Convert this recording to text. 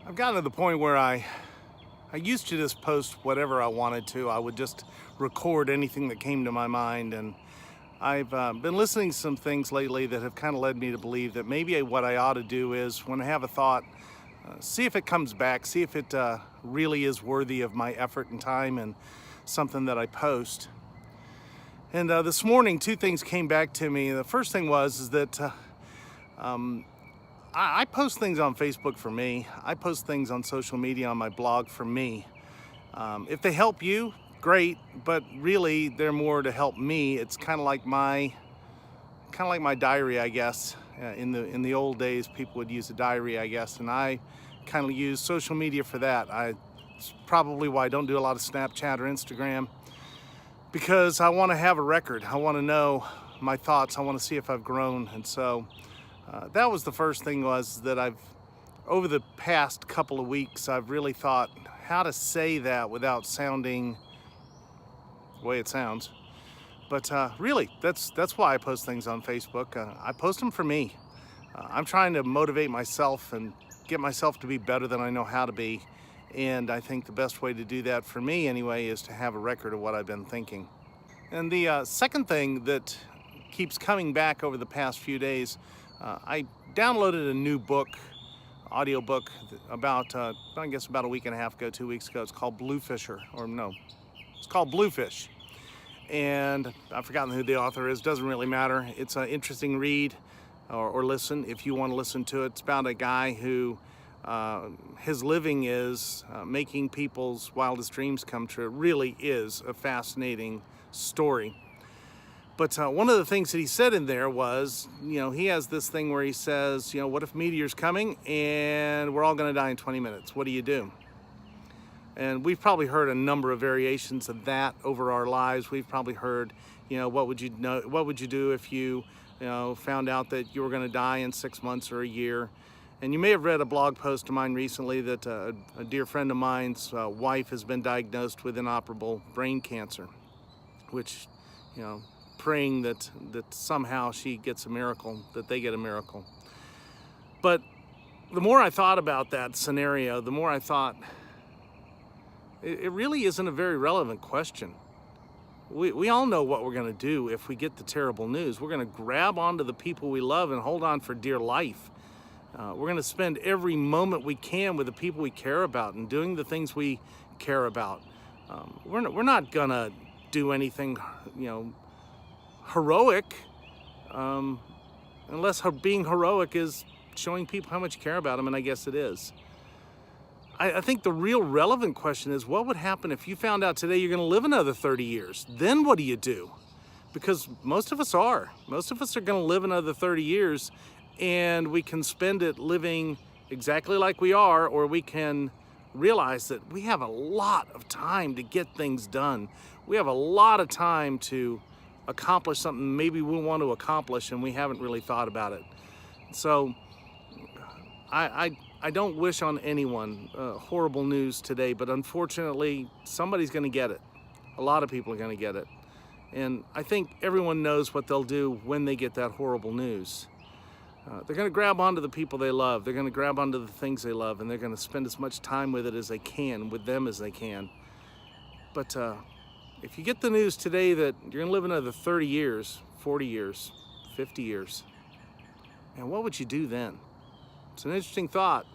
I've gotten to the point where I used to just post whatever I wanted to. I would just record anything that came to my mind, and I've been listening to some things lately that have kind of led me to believe that maybe what I ought to do is, when I have a thought, see if it comes back, see if it really is worthy of my effort and time and something that I post. And this morning, two things came back to me. The first thing is that I post things on Facebook for me. I post things on social media on my blog for me. If they help you, great, but really they're more to help me. It's kind of like my diary, I guess. In the old days, people would use a diary, I guess, and I kind of use social media for that. It's probably why I don't do a lot of Snapchat or Instagram, because I want to have a record. I want to know my thoughts. I want to see if I've grown. And so that was the first thing, was that over the past couple of weeks, I've really thought how to say that without sounding the way it sounds. But really, that's why I post things on Facebook. I post them for me. I'm trying to motivate myself and get myself to be better than I know how to be. And I think the best way to do that, for me anyway, is to have a record of what I've been thinking. And the second thing that keeps coming back over the past few days, I downloaded a new book, audio book, about, I guess about a week and a half ago, 2 weeks ago. It's called Bluefisher, or no, it's called Bluefish. And I've forgotten who the author is, doesn't really matter. It's an interesting read or listen if you want to listen to it. It's about a guy who his living is making people's wildest dreams come true. It really is a fascinating story. But one of the things that he said in there was, he has this thing where he says, what if meteor's coming and we're all going to die in 20 minutes? What do you do? And we've probably heard a number of variations of that over our lives. We've probably heard, what would you do if you, found out that you were going to die in 6 months or a year? And you may have read a blog post of mine recently that a dear friend of mine's wife has been diagnosed with inoperable brain cancer, which, praying that somehow she gets a miracle, that they get a miracle. But the more I thought about that scenario, the more I thought, it really isn't a very relevant question. We all know what we're going to do if we get the terrible news. We're going to grab onto the people we love and hold on for dear life. We're going to spend every moment we can with the people we care about and doing the things we care about. We're not going to do anything, heroic, unless being heroic is showing people how much you care about them, and I guess it is. I think the real relevant question is, what would happen if you found out today you're going to live another 30 years? Then what do you do? Because most of us are. Most of us are going to live another 30 years, and we can spend it living exactly like we are, or we can realize that we have a lot of time to get things done. We have a lot of time to accomplish something maybe we want to accomplish, and we haven't really thought about it. So I don't wish on anyone horrible news today, but unfortunately, somebody's going to get it. A lot of people are going to get it. And I think everyone knows what they'll do when they get that horrible news. They're going to grab onto the people they love. They're going to grab onto the things they love, and they're going to spend as much time with it as they can, with them as they can. But if you get the news today that you're going to live another 30 years, 40 years, 50 years, and what would you do then? It's an interesting thought.